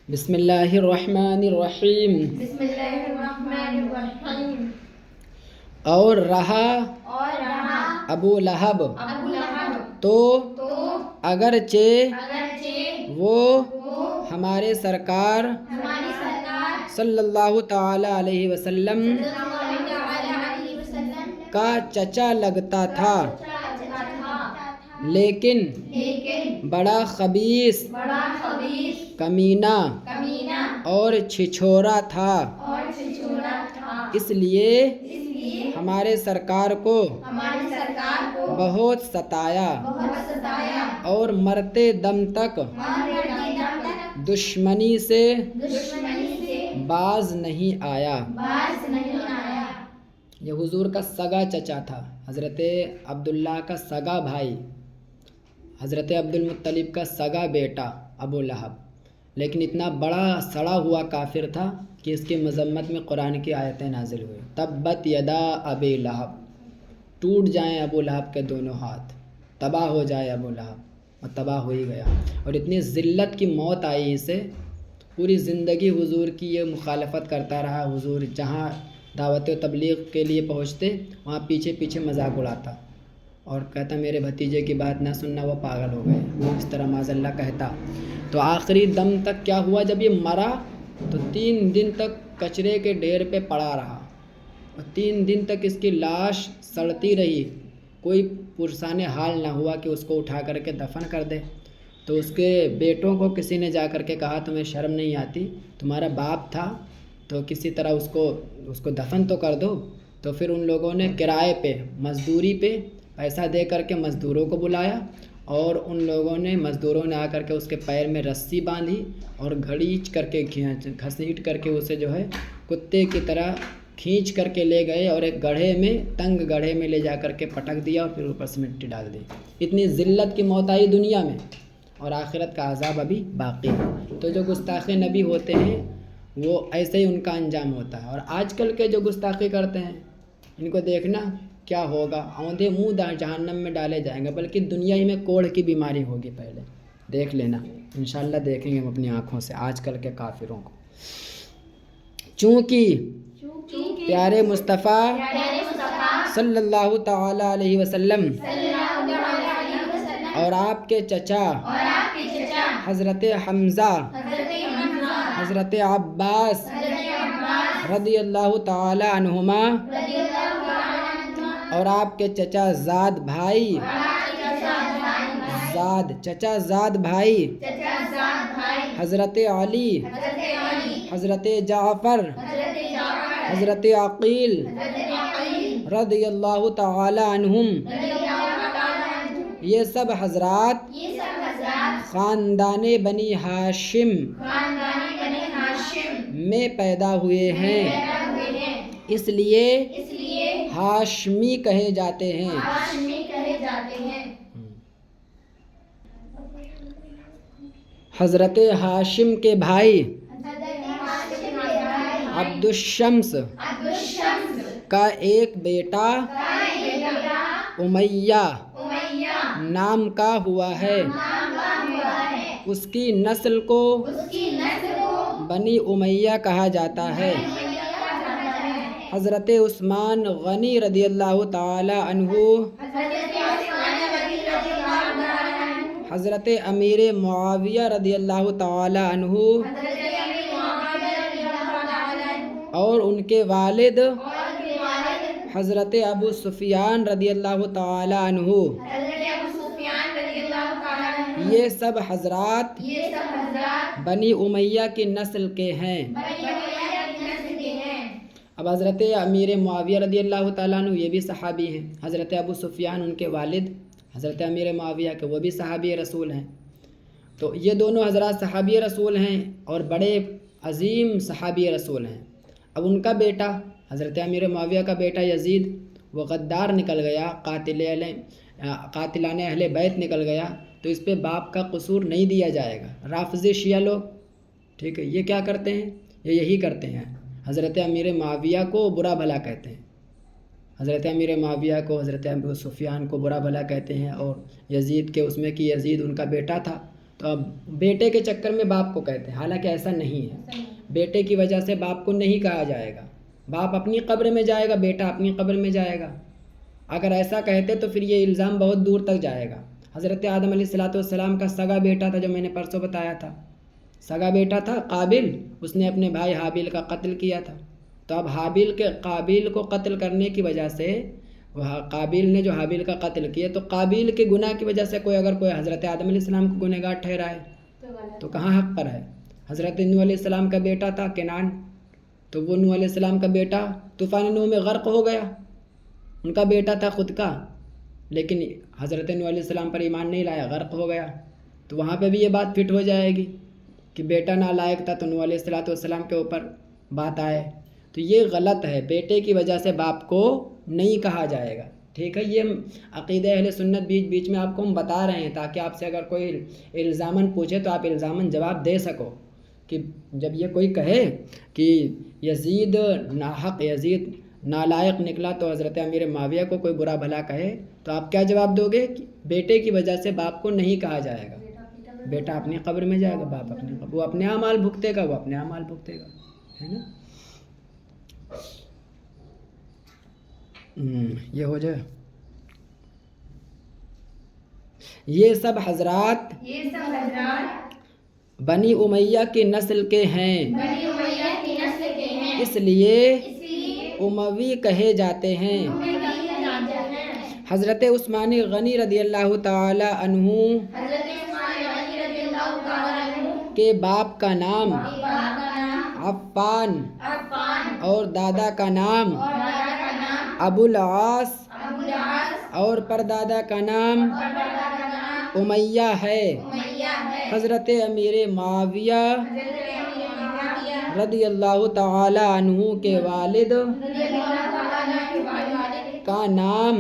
بسم اللہ الرحمن الرحیم۔ بسم اللہ الرحمن الرحیم۔ اور رہا ابو لہب تو اگرچہ وہ ہمارے سرکار صلی اللہ تعالی علیہ وسلم کا چچا لگتا تھا، لیکن بڑا خبیث، کمینہ اور چھچھورا تھا، اس لیے ہمارے سرکار کو بہت ستایا اور مرتے دم تک دشمنی سے باز نہیں آیا۔ یہ حضور کا سگا چچا تھا، حضرت عبداللہ کا سگا بھائی، حضرت عبدالمطلب کا سگا بیٹا ابو لہب، لیکن اتنا بڑا سڑا ہوا کافر تھا کہ اس کی مذمت میں قرآن کی آیتیں نازل ہوئی۔ تبت یدا ابی لہب، ٹوٹ جائیں ابو لہب کے دونوں ہاتھ، تباہ ہو جائے ابو لہب، اور تباہ ہو ہی گیا۔ اور اتنی ذلت کی موت آئی اسے، پوری زندگی حضور کی یہ مخالفت کرتا رہا۔ حضور جہاں دعوت و تبلیغ کے لیے پہنچتے وہاں پیچھے پیچھے مذاق اڑاتا اور کہتا میرے بھتیجے کی بات نہ سننا، وہ پاگل ہو گئے، وہ اس طرح معاذ اللہ کہتا۔ تو آخری دم تک کیا ہوا، جب یہ مرا تو 3 دن تک کچرے کے ڈھیر پہ پڑا رہا، اور 3 دن تک اس کی لاش سڑتی رہی، کوئی پرسان حال نہ ہوا کہ اس کو اٹھا کر کے دفن کر دے۔ تو اس کے بیٹوں کو کسی نے جا کر کے کہا تمہیں شرم نہیں آتی، تمہارا باپ تھا تو کسی طرح اس کو دفن تو کر دو۔ تو پھر ان لوگوں نے کرائے پہ، مزدوری پہ پیسہ دے کر کے مزدوروں کو بلایا، اور ان لوگوں نے، مزدوروں نے آ کر کے اس کے پیر میں رسی باندھی اور گھڑیچ کر کے گھسیٹ کر کے اسے جو ہے کتے کی طرح کھینچ کر کے لے گئے، اور ایک گڑھے میں، تنگ گڑھے میں لے جا کر کے پٹک دیا، اور پھر اوپر سے مٹی ڈال دی۔ اتنی ذلت کی موت آئی دنیا میں، اور آخرت کا عذاب ابھی باقی ہے۔ تو جو گستاخ نبی ہوتے ہیں وہ ایسے ہی ان کا انجام ہوتا ہے۔ اور آج کل کے جو گستاخی کرتے ہیں ان کو دیکھنا کیا ہوگا، اوندھے منہ جہنم میں ڈالے جائیں گے، بلکہ دنیا ہی میں کوڑھ کی بیماری ہوگی، پہلے دیکھ لینا۔ انشاءاللہ دیکھیں گے ہم اپنی آنکھوں سے آج کل کے کافروں کو۔ چونکہ پیارے مصطفیٰ صلی اللہ تعالی علیہ وسلم اور آپ کے چچا حضرت حمزہ، حضرت عباس رضی اللہ تعالی عنہما، اور آپ کے چچا زاد بھائی، چچا زاد بھائی حضرت علی، حضرت جعفر، حضرت عقیل رضی اللہ تعالی عنہم، یہ سب حضرات خاندان بنی ہاشم میں پیدا ہوئے ہیں، اس لیے ہاشمی کہے جاتے ہیں۔ حضرت ہاشم کے بھائی عبد الشمس کا ایک بیٹا امیہ نام کا ہوا ہے، اس کی نسل کو بنی امیہ کہا جاتا ہے۔ حضرت عثمان غنی رضی اللہ تعالی عنہ، حضرت امیر معاویہ رضی اللہ تعالی عنہ، اور ان کے والد حضرت ابو سفیان رضی اللہ تعالی عنہ، یہ سب حضرات بنی امیہ کی نسل کے ہیں۔ اب حضرت امیر معاویہ رضی اللہ تعالیٰ عنہ یہ بھی صحابی ہیں، حضرت ابو سفیان ان کے والد حضرت امیر معاویہ کے وہ بھی صحابی رسول ہیں۔ تو یہ دونوں حضرات صحابی رسول ہیں اور بڑے عظیم صحابی رسول ہیں۔ اب ان کا بیٹا حضرت امیر معاویہ کا بیٹا یزید وہ غدار نکل گیا، قاتلان اہل بیت نکل گیا، تو اس پہ باپ کا قصور نہیں دیا جائے گا۔ رافضی شیعہ لوگ، ٹھیک ہے، یہ کیا کرتے ہیں، یہ یہی کرتے ہیں، حضرت امیر معاویہ کو برا بھلا کہتے ہیں، حضرت امیر معاویہ کو، حضرت ابو سفیان کو برا بھلا کہتے ہیں، اور یزید کے اس میں کہ یزید ان کا بیٹا تھا تو اب بیٹے کے چکر میں باپ کو کہتے ہیں، حالانکہ ایسا نہیں ہے. بیٹے کی وجہ سے باپ کو نہیں کہا جائے گا. باپ اپنی قبر میں جائے گا، بیٹا اپنی قبر میں جائے گا. اگر ایسا کہتے تو پھر یہ الزام بہت دور تک جائے گا. حضرت آدم علیہ السلام کا سگا بیٹا تھا، جو میں نے پرسوں بتایا تھا، سگا بیٹا تھا قابل، اس نے اپنے بھائی حابیل کا قتل کیا تھا. تو اب حابیل کے قابیل کو قتل کرنے کی وجہ سے قابیل نے جو حابیل کا قتل کیا، تو قابیل کے گناہ کی وجہ سے اگر کوئی حضرت آدم علیہ السلام کو گنہگار ٹھہرائے تو کہاں حق پر ہے. حضرت نوح علیہ السلام کا بیٹا تھا کنعان، تو وہ نوح علیہ السلام کا بیٹا طوفان نوح میں غرق ہو گیا. ان کا بیٹا تھا خود کا، لیکن حضرت نوح علیہ السلام پر ایمان نہیں لایا، غرق ہو گیا. تو وہاں پہ بھی یہ بات فٹ ہو جائے گی کہ بیٹا نالائق تھا تو نوح علیہ السلام کے اوپر بات آئے. تو یہ غلط ہے، بیٹے کی وجہ سے باپ کو نہیں کہا جائے گا. ٹھیک ہے، یہ عقیدہ اہل سنت بیچ بیچ میں آپ کو ہم بتا رہے ہیں تاکہ آپ سے اگر کوئی الزاماً پوچھے تو آپ الزاماً جواب دے سکو. کہ جب یہ کوئی کہے کہ یزید ناحق، یزید نالائق نکلا، تو حضرت امیر معاویہ کو کوئی برا بھلا کہے تو آپ کیا جواب دو گے؟ کہ بیٹے کی وجہ سے باپ کو نہیں کہا جائے گا. بیٹا اپنی قبر میں جائے گا، باپ اپنی قبر، وہ اپنے اعمال بھگتے گا، وہ اپنے اعمال بھگتے گا، ہے نا. یہ ہو جائے. یہ سب حضرات بنی امیہ کی نسل کے ہیں، اس لیے اموی کہے جاتے ہیں. حضرت عثمان غنی رضی اللہ تعالی عنہ کے باپ کا نام عفان اور دادا کا نام ابو العاص اور پردادا کا نام امیہ ہے. حضرت امیر معاویہ رضی اللہ تعالی عنہ کے والد کا نام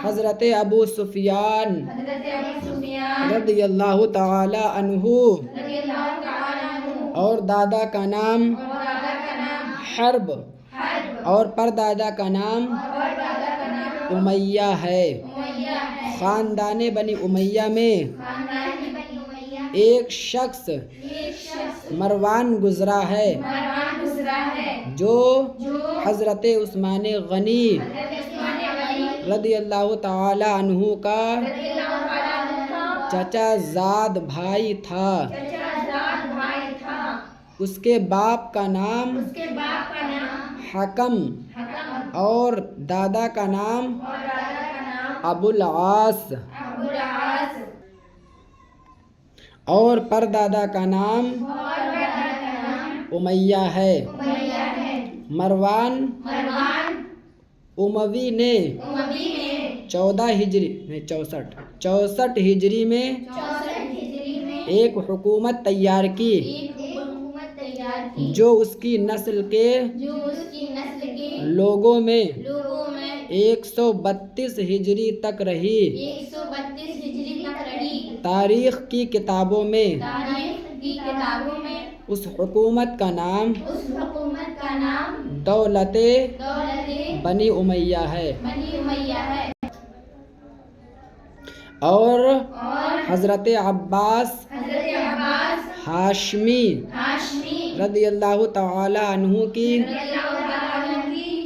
حضرت ابو سفیان رضی اللہ تعالی عنہ اور دادا کا نام حرب اور پردادا کا نام امیہ ہے. خاندان بنی امیہ میں ایک شخص مروان گزرا ہے جو حضرت عثمان غنی رضی اللہ تعالی عنہ کا چچا زاد بھائی تھا. اس کے باپ کا نام حکم اور دادا کا نام ابو العاص اور پردادا کا نام امیہ ہے. مروان اموی نے 64 ہجری میں ایک حکومت تیار کی جو اس کی نسل کے لوگوں میں 132 ہجری تک رہی. تاریخ کی کتابوں میں اس حکومت کا نام دولت بنی امیہ ہے. اور حضرت عباس ہاشمی رضی اللہ تعالی عنہ کی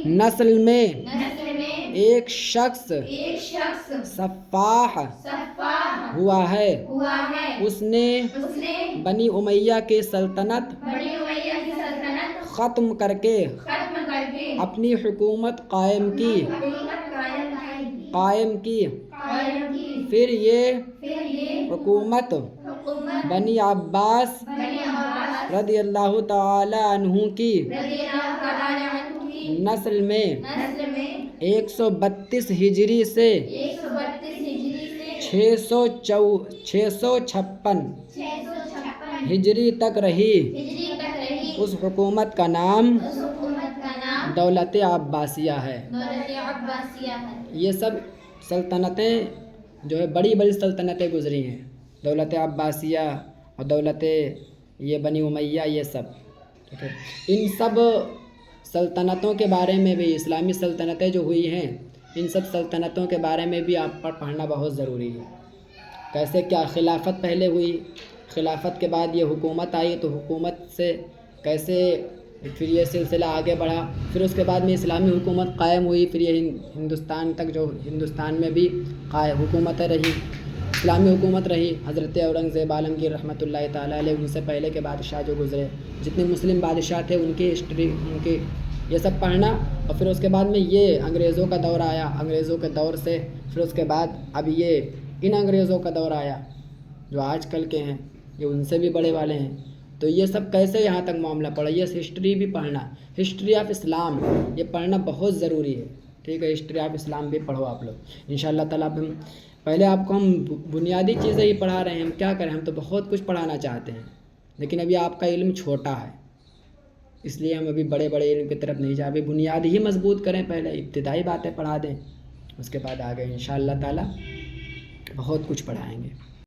نسل میں ایک شخص سفاح ہوا ہے. اس نے بنی امیہ کی سلطنت ختم کر کے اپنی حکومت قائم کی. پھر یہ حکومت بنی عباس رضی اللہ تعالی عنہ کی نسل میں 132 ہجری سے 656 ہجری تک رہی. اس حکومت کا نام دولت عباسیہ ہے. یہ سب سلطنتیں جو ہے بڑی بڑی سلطنتیں گزری ہیں، دولت عباسیہ اور دولت یہ بنی امیہ، یہ سب. ان سب سلطنتوں کے بارے میں بھی، اسلامی سلطنتیں جو ہوئی ہیں، ان سب سلطنتوں کے بارے میں بھی آپ پر پڑھنا بہت ضروری ہے. کیسے کیا خلافت پہلے ہوئی، خلافت کے بعد یہ حکومت آئی تو حکومت سے کیسے پھر یہ سلسلہ آگے بڑھا، پھر اس کے بعد میں اسلامی حکومت قائم ہوئی، پھر یہ ہندوستان تک جو ہندوستان میں بھی حکومتیں رہی، اسلامی حکومت رہی۔ حضرت اورنگزیب عالمگیر رحمۃ اللہ تعالیٰ علیہ، ان سے پہلے کے بادشاہ جو گزرے، جتنے مسلم بادشاہ تھے ان کی ہسٹری، ان کی یہ سب پڑھنا، اور پھر اس کے بعد میں یہ انگریزوں کا دور آیا، انگریزوں کے دور سے پھر اس کے بعد اب یہ ان انگریزوں کا دور آیا جو آج کل کے ہیں، یہ ان سے بھی بڑے والے ہیں۔ تو یہ سب کیسے یہاں تک معاملہ پڑا، یہ ہسٹری بھی پڑھنا، ہسٹری آف اسلام یہ پڑھنا بہت ضروری ہے، ٹھیک ہے۔ ہسٹری آف اسلام بھی پڑھو آپ لوگ انشاءاللہ تعالیٰ۔ پہلے آپ کو ہم بنیادی چیزیں ہی پڑھا رہے ہیں، ہم کیا کریں، ہم تو بہت کچھ پڑھانا چاہتے ہیں، لیکن ابھی آپ کا علم چھوٹا ہے، اس لیے ہم ابھی بڑے بڑے علم کی طرف نہیں جائیں، ابھی بنیاد ہی مضبوط کریں، پہلے ابتدائی باتیں پڑھا دیں، اس کے بعد آگے انشاءاللہ تعالیٰ بہت کچھ پڑھائیں گے۔